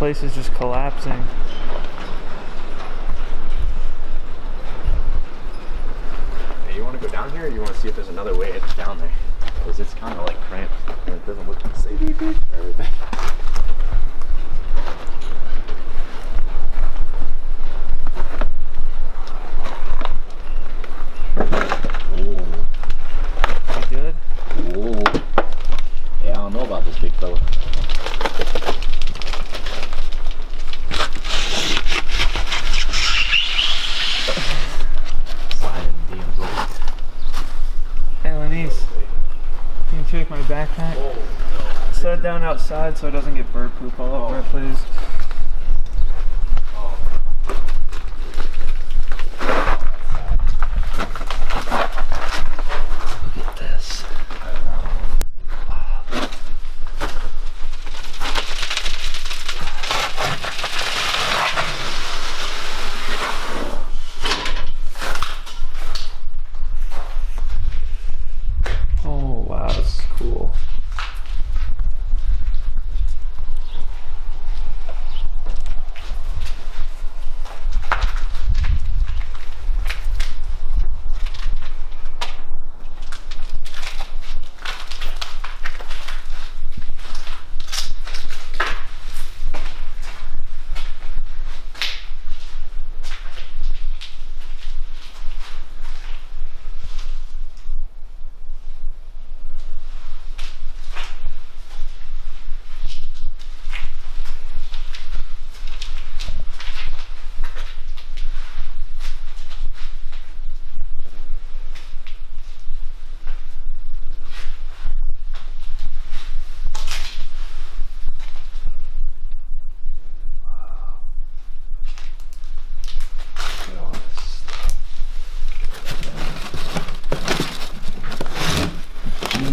place is just collapsing. Hey, you want to go down here, or you want to see if there's another way down there? Because it's kind of like cramped, and it doesn't look safe for everything. You good? Whoa. Yeah, I don't know about this big fella. Hey Lenise, can you check my backpack? Set it down outside so it doesn't get bird poop all over it, please. Look at this. Oh wow, this is cool.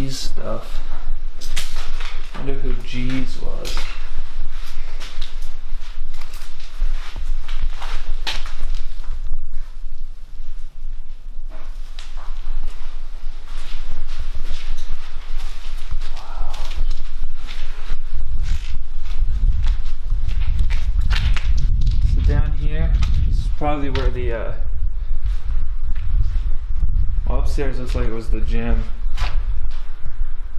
Stuff. Wonder who G's was. Wow. So down here, this is probably where the well, upstairs looks like it was the gym.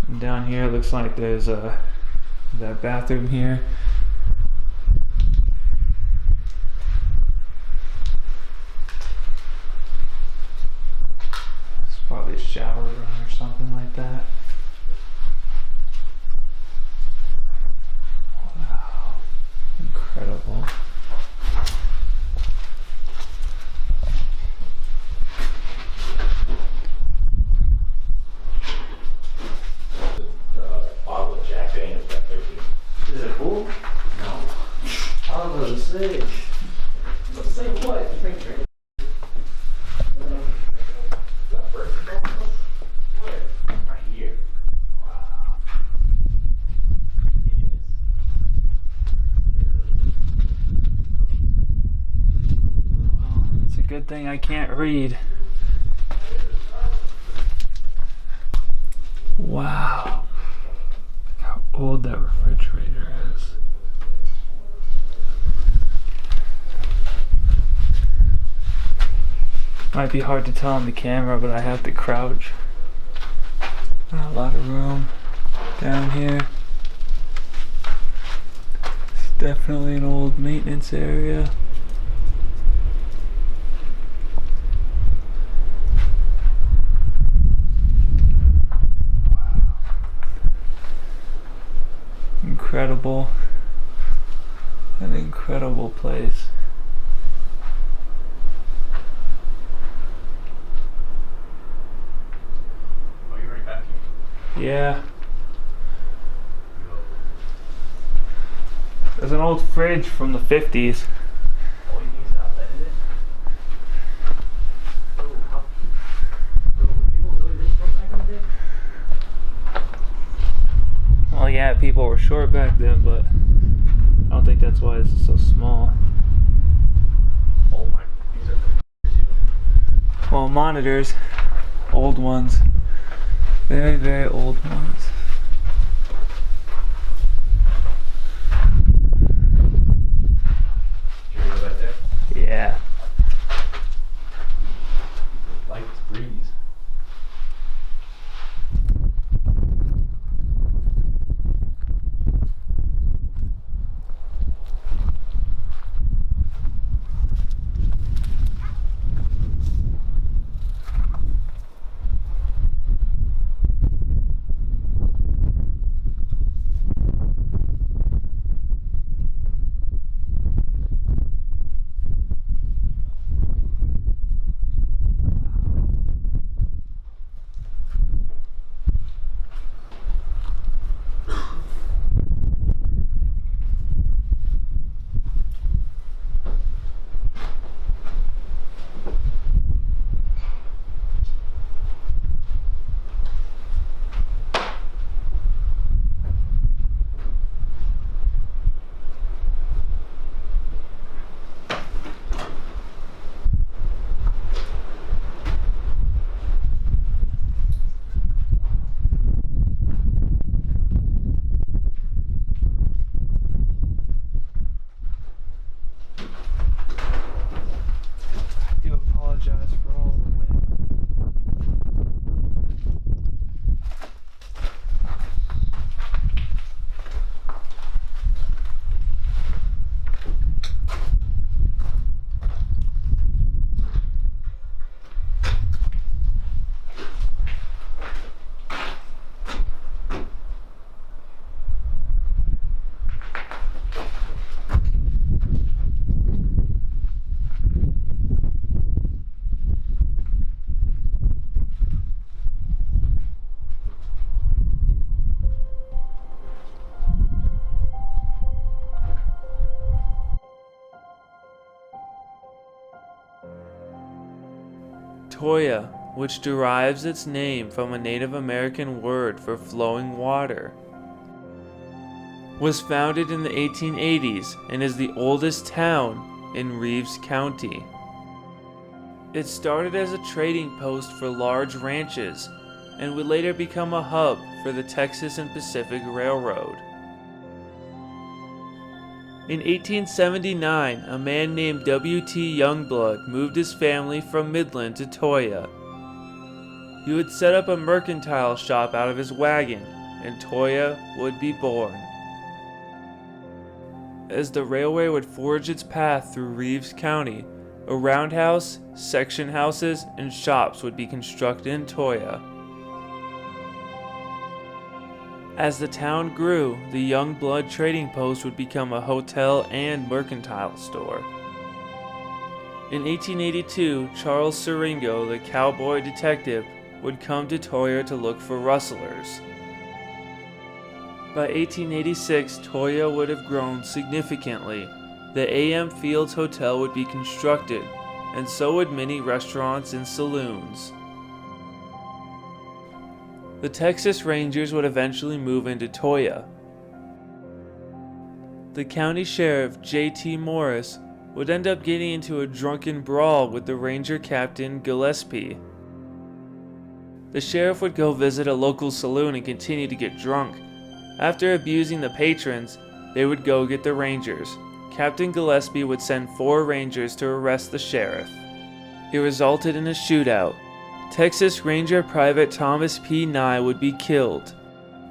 And down here it looks like there's that bathroom here. It's probably a shower room or something like that. Wow, incredible. Is it cool? No. I was gonna say. Let's say what? You think drink? Right here. Wow. Well, it's a good thing I can't read. Wow. Look how old that refrigerator is. Might be hard to tell on the camera, but I have to crouch. Not a lot of room down here. It's definitely an old maintenance area. Wow. Incredible. An incredible place. Yeah. There's an old fridge from the 50s. Oh, you think that landed it? Oh, how people really this short back in the day? Well, yeah, people were short back then, but I don't think that's why it's so small. Oh my, these are Well, monitors, old ones. Very, very old ones. breeze. I do apologize for all the wind. Toyah, which derives its name from a Native American word for flowing water, was founded in the 1880s and is the oldest town in Reeves County. It started as a trading post for large ranches and would later become a hub for the Texas and Pacific Railroad. In 1879, a man named W.T. Youngblood moved his family from Midland to Toyah. He would set up a mercantile shop out of his wagon, and Toyah would be born. As the railway would forge its path through Reeves County, a roundhouse, section houses, and shops would be constructed in Toyah. As the town grew, the Youngblood trading post would become a hotel and mercantile store. In 1882, Charles Siringo, the cowboy detective, would come to Toyah to look for rustlers. By 1886, Toyah would have grown significantly. The A.M. Fields Hotel would be constructed, and so would many restaurants and saloons. The Texas Rangers would eventually move into Toyah. The county sheriff, J.T. Morris, would end up getting into a drunken brawl with the Ranger Captain Gillespie. The sheriff would go visit a local saloon and continue to get drunk. After abusing the patrons, they would go get the Rangers. Captain Gillespie would send 4 Rangers to arrest the sheriff. It resulted in a shootout. Texas Ranger Private Thomas P. Nye would be killed.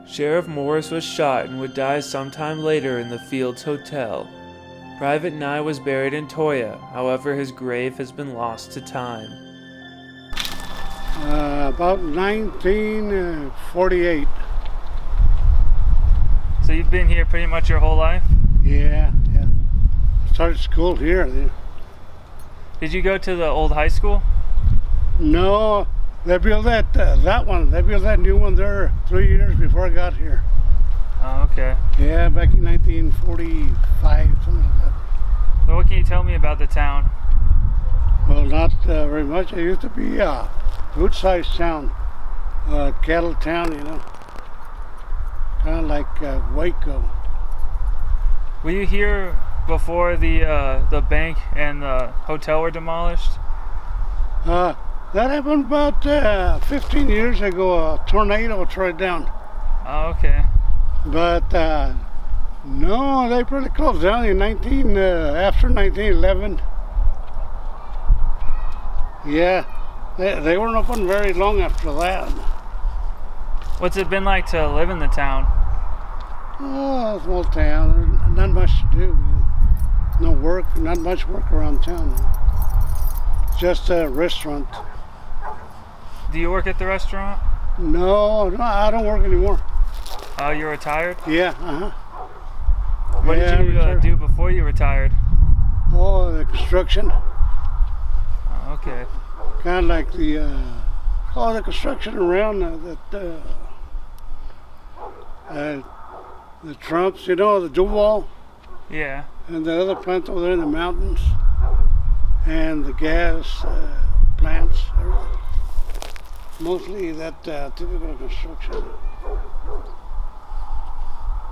Sheriff Morris was shot and would die sometime later in the Fields Hotel. Private Nye was buried in Toyah, however his grave has been lost to time. About 1948. So you've been here pretty much your whole life? Yeah. Started school here. Did you go to the old high school? No, they built that one. They built that new one there 3 years before I got here. Oh, okay. Yeah, back in 1945, something like that. Well, what can you tell me about the town? Well, not very much. It used to be a good-sized town, cattle town, you know, kind of like Waco. Were you here before the bank and the hotel were demolished? That happened about 15 years ago. A tornado tore it down. Oh, okay. But no, they pretty closed down in after 1911. Yeah, They weren't open very long after that. What's it been like to live in the town? Oh, small town. Not much to do. No work. Not much work around town. Just a restaurant. Do you work at the restaurant? No, I don't work anymore. Oh, you're retired? Yeah, What did you do before you retired? Oh, the construction. Oh, okay. Kind of like the construction around the Trumps, you know, the Duval, Yeah. and the other plant over there in the mountains, and the gas plants, everything. Mostly that typical construction.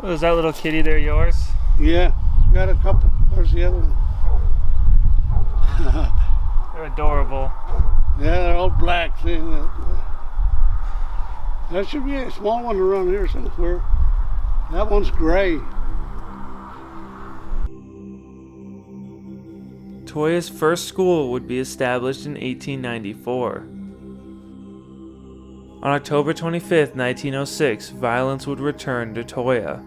Oh, is that little kitty there yours? Yeah, got a couple. Where's the other one? They're adorable. Yeah, they're all black. See, there should be a small one around here somewhere. That one's gray. Toyah's first school would be established in 1894. On October 25, 1906, violence would return to Toyah.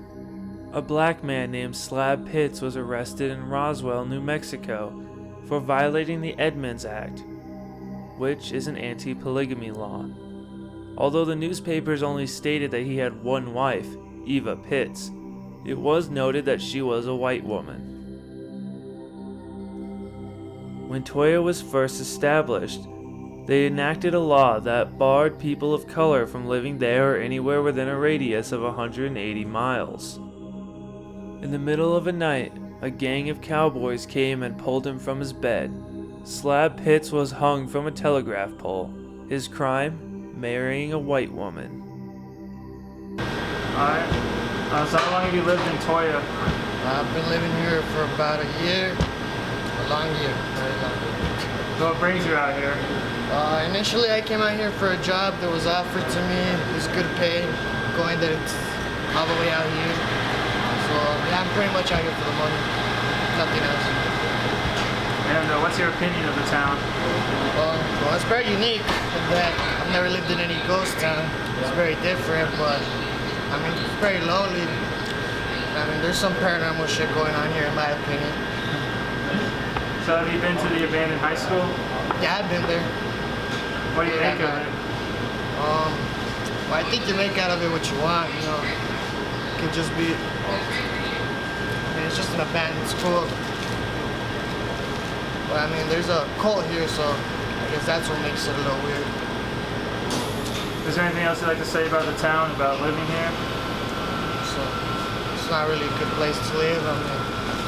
A black man named Slab Pitts was arrested in Roswell, New Mexico, for violating the Edmunds Act, which is an anti-polygamy law. Although the newspapers only stated that he had one wife, Eva Pitts, it was noted that she was a white woman. When Toyah was first established, they enacted a law that barred people of color from living there or anywhere within a radius of 180 miles. In the middle of a night, a gang of cowboys came and pulled him from his bed. Slab Pitts was hung from a telegraph pole. His crime? Marrying a white woman. Alright. So how long have you lived in Toyah? I've been living here for about a year. A long year. Very long year. So what brings you out here? Initially I came out here for a job that was offered to me. It was good pay, going that it's all the way out here. So yeah, I'm pretty much out here for the money. Nothing else. And what's your opinion of the town? Well, it's very unique in that I've never lived in any ghost town. It's very different, but I mean, it's very lonely. I mean, there's some paranormal shit going on here in my opinion. So have you been to the abandoned high school? Yeah, I've been there. What do you think of it? Well, I think you make out of it what you want, you know. It can just be, I mean, it's just an abandoned school. But I mean, there's a cult here, so I guess that's what makes it a little weird. Is there anything else you'd like to say about the town, about living here? So, it's not really a good place to live. I mean,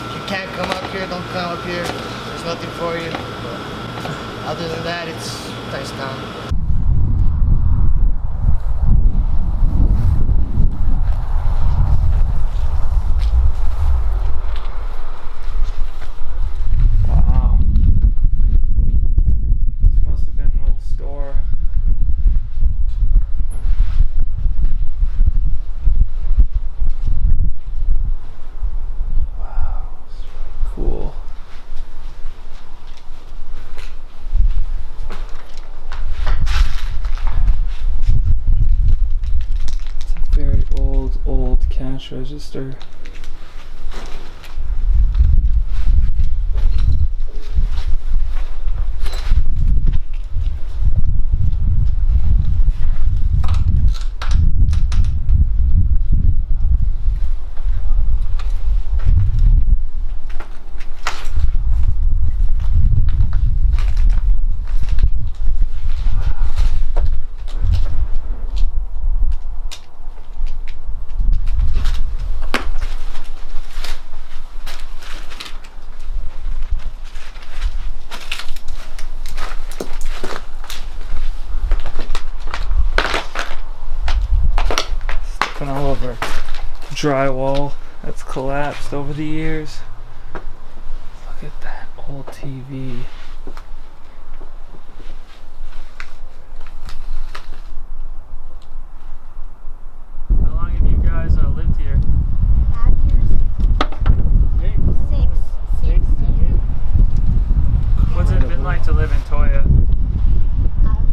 if you can't come up here, don't come up here. There's nothing for you. But other than that, it's a nice town. Old cash register. All over drywall that's collapsed over the years. Look at that old TV. How long have you guys lived here? 5 years. 6. What's it been like to live in Toyah? I don't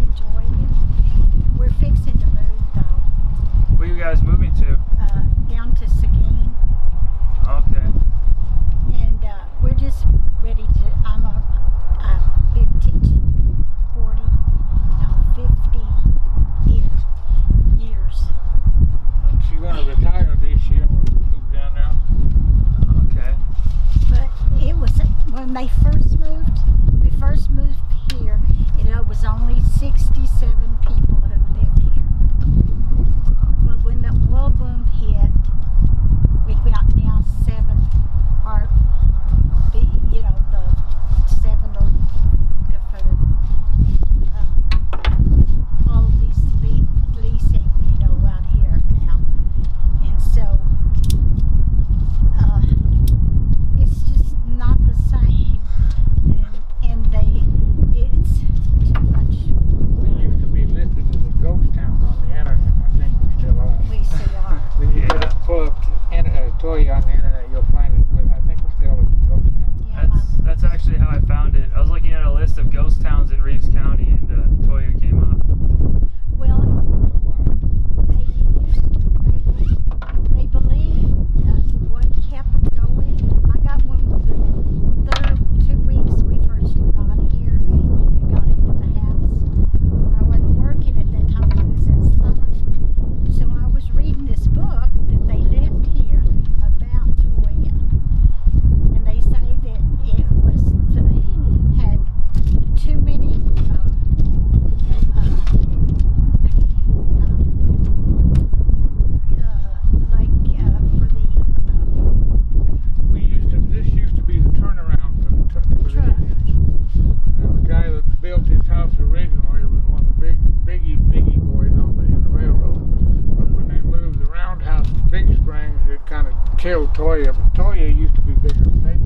killed Toyah, but Toyah used to be bigger, right?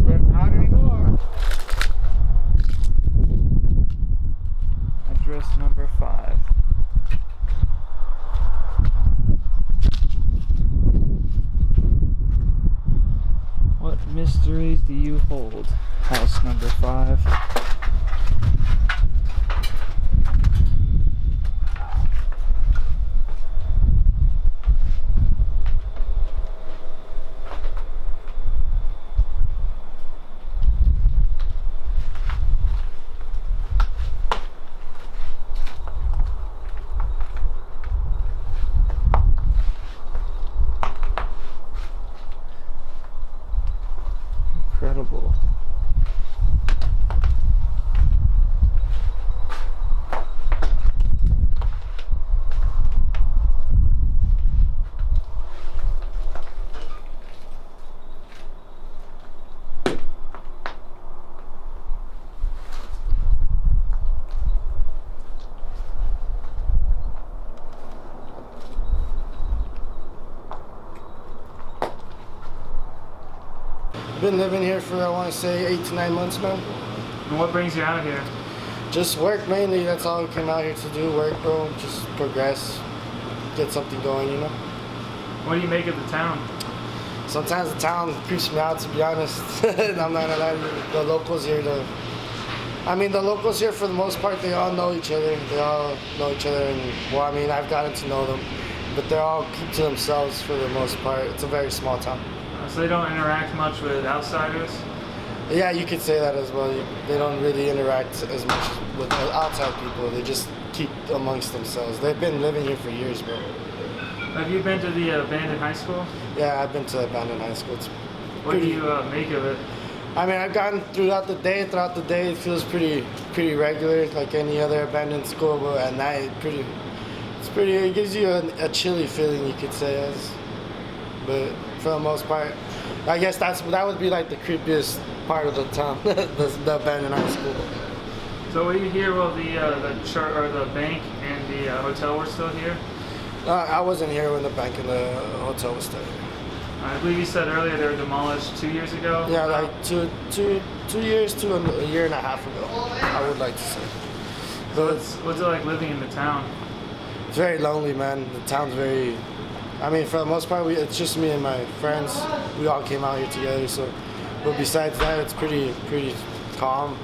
But not anymore. Address number 5. What mysteries do you hold? House number 5. Incredible. Been living here for, I want to say, 8 to 9 months now. And what brings you out here? Just work mainly. That's all I came out here to do. Work, bro. Just progress. Get something going, you know. What do you make of the town? Sometimes the town creeps me out, to be honest. I'm not gonna lie to you. The locals here, the locals here, for the most part, they all know each other. They all know each other, and well, I mean, I've gotten to know them, but they all keep to themselves for the most part. It's a very small town. So they don't interact much with outsiders? Yeah, you could say that as well. They don't really interact as much with outside people. They just keep amongst themselves. They've been living here for years, bro. Have you been to the abandoned high school? Yeah, I've been to abandoned high school. What do you make of it? I mean, I've gotten throughout the day. Throughout the day, it feels pretty regular, like any other abandoned school. But at night, it gives you a chilly feeling, you could say. But for the most part, I guess that would be like the creepiest part of the town, the abandoned high school. So were you here while the church or the bank and the hotel were still here? I wasn't here when the bank and the hotel was still here. I believe you said earlier they were demolished 2 years ago? Yeah, like two years to a year and a half ago, I would like to say. So what's it like living in the town? It's very lonely, man. The town's very... I mean, for the most part, it's just me and my friends. We all came out here together, so... But besides that, it's pretty calm.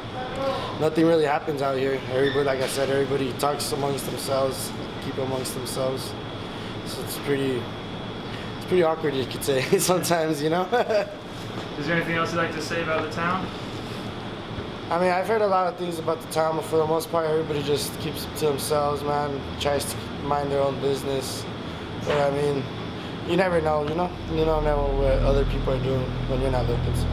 Nothing really happens out here. Everybody, like I said, everybody talks amongst themselves, keep amongst themselves. So it's pretty awkward, you could say, sometimes, you know? Is there anything else you'd like to say about the town? I mean, I've heard a lot of things about the town, but for the most part, everybody just keeps it to themselves, man. Tries to mind their own business. But I mean, you never know, you know? You don't know what other people are doing when you're not looking. So.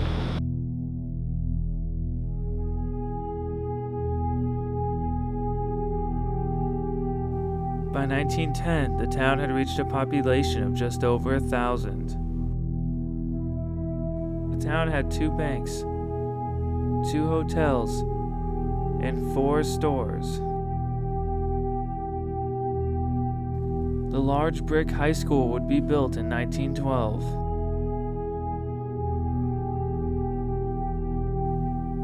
By 1910, the town had reached a population of just over 1,000. The town had 2 banks, 2 hotels, and 4 stores. The large brick high school would be built in 1912.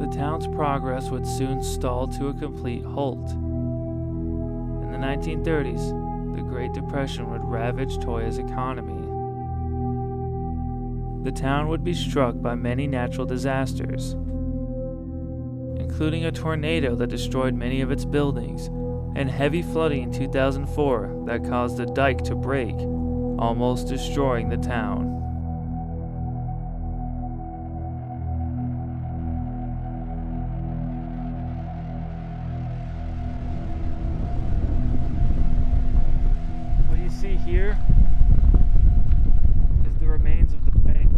The town's progress would soon stall to a complete halt. In the 1930s, the Great Depression would ravage Toyah's economy. The town would be struck by many natural disasters, including a tornado that destroyed many of its buildings, and heavy flooding in 2004 that caused the dike to break, almost destroying the town. What you see here is the remains of the bank.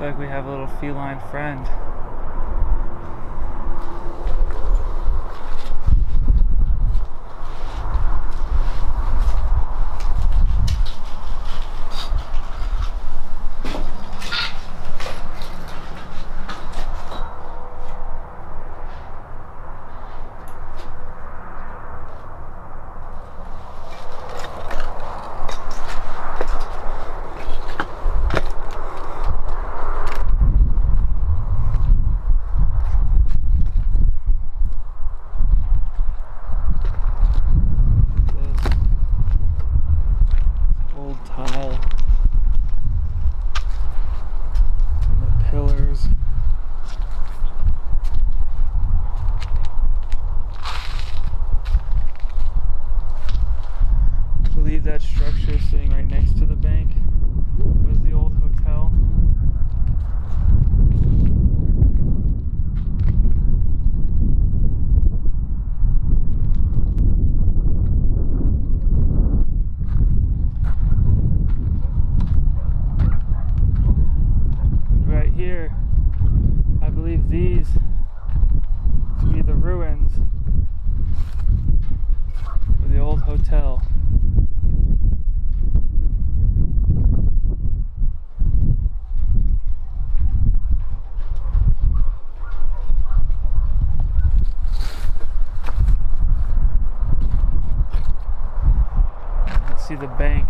feel like we have a little feline friend. Tile and the pillars. I believe that structure sitting right next to the bank was the old hotel. Here, I believe these to be the ruins of the old hotel. You can see the bank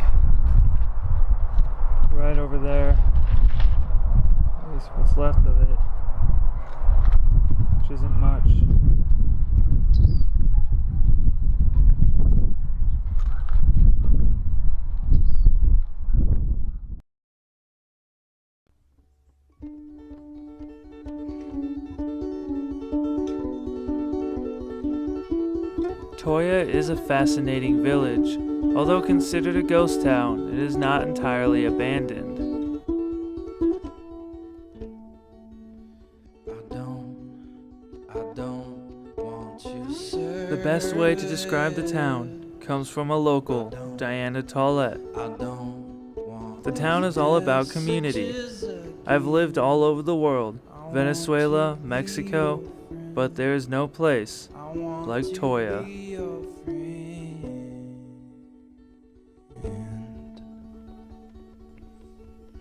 right over there. At least what's left of it, which isn't much. Toyah is a fascinating village. Although considered a ghost town, it is not entirely abandoned. The best way to describe the town comes from a local, Diana Tollett. The town is all about community. I've lived all over the world, Venezuela, Mexico, but there is no place like Toyah.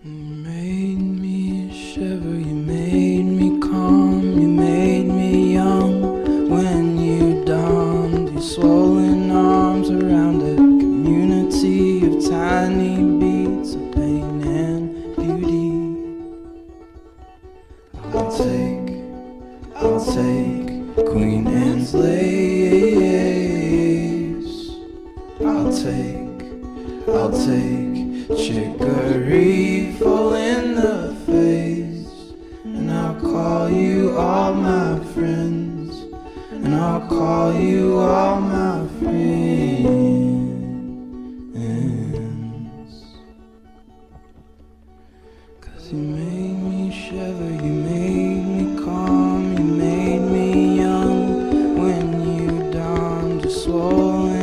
You made me shiver, you made me calm, you made me young when you donned your swollen arms around a community of tiny beats of pain and beauty. I'll take Queen Anne's lace. I'll take chicory full in the face, and I'll call you all my friends, and I'll call you all my friends. 'Cause you made me shiver, you made me calm, you made me young when you donned your swollen